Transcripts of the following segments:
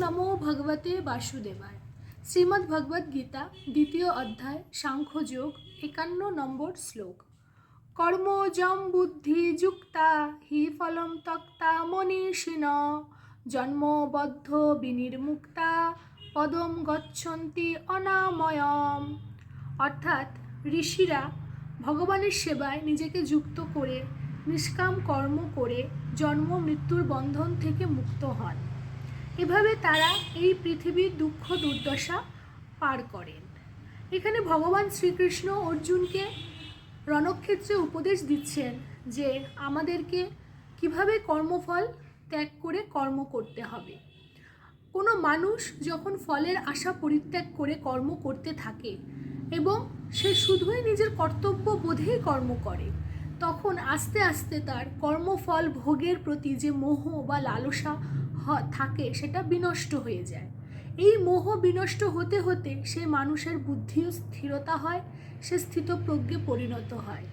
নমো ভগবতে বাসুদেবায়। শ্রীমদ্ ভগবদ গীতা দ্বিতীয় অধ্যায় সাংখ্যযোগ 51 নম্বর শ্লোক। কর্মজম বুদ্ধি যুক্তা হি ফলম তক্তা মনীষিণ জন্মবদ্ধ বিনির্মুক্তা পদম গচ্ছন্তি অনাময়ম। অর্থাৎ ঋষিরা ভগবানের সেবায় নিজেকে যুক্ত করে নিষ্কাম কর্ম করে জন্ম মৃত্যুর বন্ধন থেকে মুক্ত হন। এভাবে তারা এই পৃথিবীর দুঃখ দুর্দশা পার করেন। এখানে ভগবান শ্রীকৃষ্ণ অর্জুনকে রণক্ষেত্রে উপদেশ দিচ্ছেন যে আমাদেরকে কিভাবে কর্মফল ত্যাগ করে কর্ম করতে হবে। কোনো মানুষ যখন ফলের আশা পরিত্যাগ করে কর্ম করতে থাকে এবং সে শুধুই নিজের কর্তব্য বোধেই কর্ম করে, তখন আস্তে আস্তে তার কর্মফল ভোগের প্রতি যে মোহ বা লালসা থাকে সেটা বিনষ্ট হয়ে যায়। এই মোহ বিনষ্ট হতে হতে সে মানুষের বুদ্ধিও স্থিরতা হয়, সে স্থিতপ্রজ্ঞে পরিণত হয়।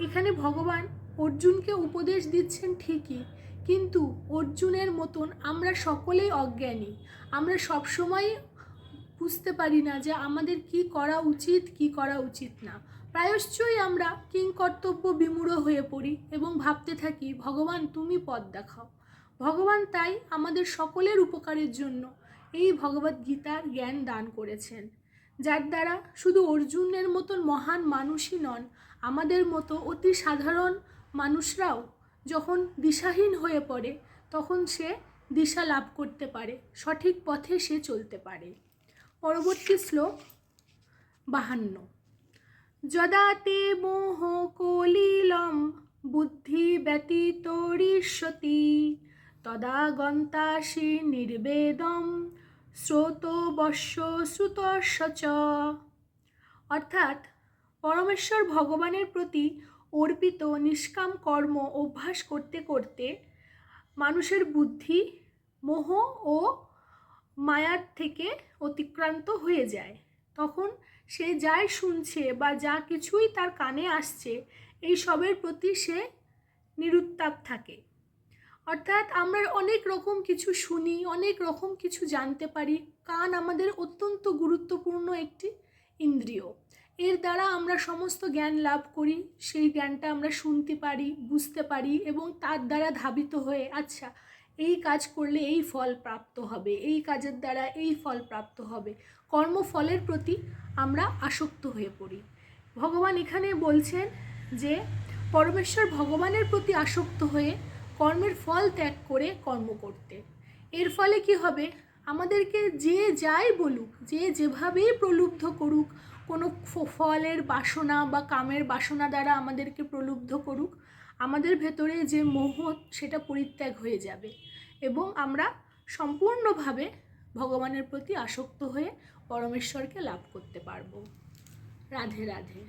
এখানে ভগবান অর্জুনকে উপদেশ দিচ্ছেন ঠিকই, কিন্তু অর্জুনের মতন আমরা সকলেই অজ্ঞানী। আমরা সবসময় বুঝতে পারি না যে আমাদের কি করা উচিত কি করা উচিত না। প্রায়শই আমরা কিংকর্তব্য বিমূঢ় হয়ে পড়ি এবং ভাবতে থাকি ভগবান তুমি পথ দেখাও। ভগবান তাই আমাদের সকলের উপকারের জন্য এই ভগবদ গীতার জ্ঞান দান করেছেন, যার দ্বারা শুধু অর্জুনের মতন মহান মানুষই নন, আমাদের মতো অতি সাধারণ মানুষরাও যখন দিশাহীন হয়ে পড়ে তখন সে দিশা লাভ করতে পারে, সঠিক পথে সে চলতে পারে। পরবর্তী শ্লোক 52। যদা তে মোহ কলিলম বুদ্ধি ব্যতীতরিষ্যতি তদা গন্তাসি নির্বেদম শ্রোতবশ্য শ্রুতস্য চ। অর্থাৎ পরমেশ্বর ভগবানের প্রতি অর্পিত নিষ্কাম কর্ম অভ্যাস করতে করতে মানুষের বুদ্ধি মোহ ও মায়ার থেকে অতিক্রান্ত হয়ে যায়। তখন সে যাই শুনছে বা যা কিছুই তার কানে আসছে এই সবের প্রতি সে নিরুত্তাপ থাকে। অর্থাৎ আমরা অনেক রকম কিছু শুনি, অনেক রকম কিছু জানতে পারি। কান আমাদের অত্যন্ত গুরুত্বপূর্ণ একটি ইন্দ্রিয়। এর দ্বারা আমরা সমস্ত জ্ঞান লাভ করি, সেই জ্ঞানটা আমরা শুনতে পারি, বুঝতে পারি এবং তার দ্বারা ধাবিত হয়ে আচ্ছা এই কাজ করলে এই ফল প্রাপ্ত হবে, এই কাজের দ্বারা এই ফল প্রাপ্ত হবে, কর্মফলের প্রতি আমরা আসক্ত হয়ে পড়ি। ভগবান এখানে বলছেন যে পরমেশ্বর ভগবানের প্রতি আসক্ত হয়ে কর্মের ফল ত্যাগ করে কর্ম করতে। এর ফলে কি হবে, আমাদেরকে যে যাই বলুক, যে যেভাবেই প্রলুব্ধ করুক, কোনো ফলের বাসনা বা কামের বাসনা দ্বারা আমাদেরকে প্রলুব্ধ করুক, আমাদের ভেতরে যে মোহ সেটা পরিত্যাগ হয়ে যাবে এবং আমরা সম্পূর্ণভাবে ভগবানের প্রতি আসক্ত হয়ে পরমেশ্বরকে লাভ করতে পারবো। রাধে রাধে।